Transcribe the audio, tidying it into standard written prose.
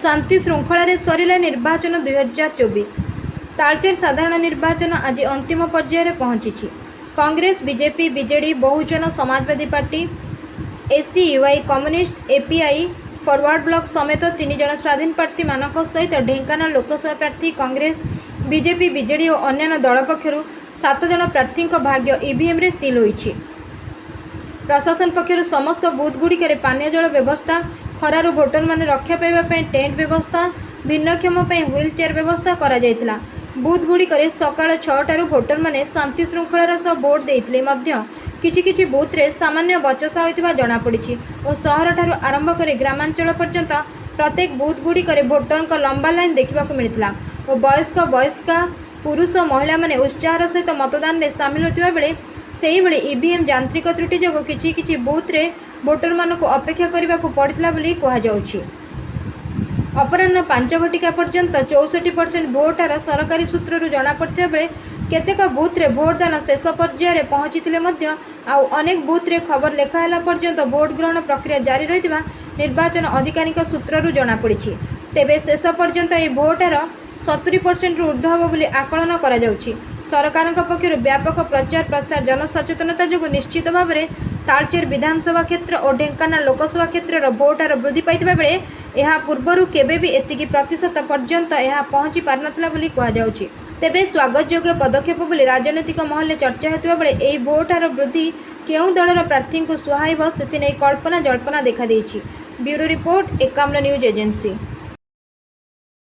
शांति श्रृंखला सरिला निर्वाचन 2024 तालचेर साधारण निर्वाचन आज अंतिम पर्यायर पहुंची। Congress, BJP, BJD, Bahujan Samajwadi party, SCUI, communist, API, Forward Bloc समेत 3 जन स्वाधीन प्रार्थी मानक सहित ढेंकानाल लोकसभा प्रार्थी कांग्रेस, बीजेपी, बीजेडी और अन्य दल पक्षर 7 जन प्रार्थी भाग्य ईवीएम रे सील होईछि। प्रशासन पक्षर समस्त बूथगुड़िक पानीय जल व्यवस्था, खरारु भोटर माने रक्षा पाइबा पई टेंट व्यवस्था, भिन्नक्षम पई व्हील चेयर व्यवस्था करा जायतिला। बूथगुड़िक सकाळ 6टारू भोटर माने शांति श्रृंखलार सह भोट देइतिले मध्य किछि बूथ रे सामान्य बचसा होइतिबा जणा पड़िछि और शहर ठारू आरंभ करी ग्रामांचल पर्यंत प्रत्येक बूथगुड़िक भोटरक लंबा लाइन देखा मिलता और वयस्का पुरुष महिला माने उत्साहर सहित मतदान में सामिल होता बेले सेही बेले ईवीएम यांत्रिक त्रुटि जोगु किछि बूथ रे भोटर मानक अपेक्षा करने को पड़ता बोली कहुछि। अपराह्न 5 घटिका पर्यंत 64% भोट हार सरकारी सूत्ररू जना पड़ता बेले केतेक बूथ रे भोटदान शेष पर्यायर पहुंची आउ अनेक बूथ रे खबर लेखाला पर्यंत भोट ग्रहण प्रक्रिया जारी रही निर्वाचन अधिकारी सूत्ररू जना पड़ी। तेबे शेष पर्यंत यह भोट हार 70% रु ऊर्ध्व होब बोली आकलन करा जाउछि। सरकार पक्षर व्यापक प्रचार प्रसार जनसचेतनता जो निश्चित भाव में तालचेर विधानसभा क्षेत्र और ढेंकानाल लोकसभा क्षेत्र भोट हार वृद्धि पाइतिबा बेले यह पूर्वर केबे भी एतिकी प्रतिशत पर्यंत यह पहुंची पार नथिला बोली कहुछि। तेबे स्वागत योग्य पदक्षेप बोली राजनैतिक महल चर्चा होता बेले यह भोट हार वृद्धि केउं दलर प्रार्थी को सुहाइब से कल्पना जल्पना देखा देइछि। Bureau report 51 news agency.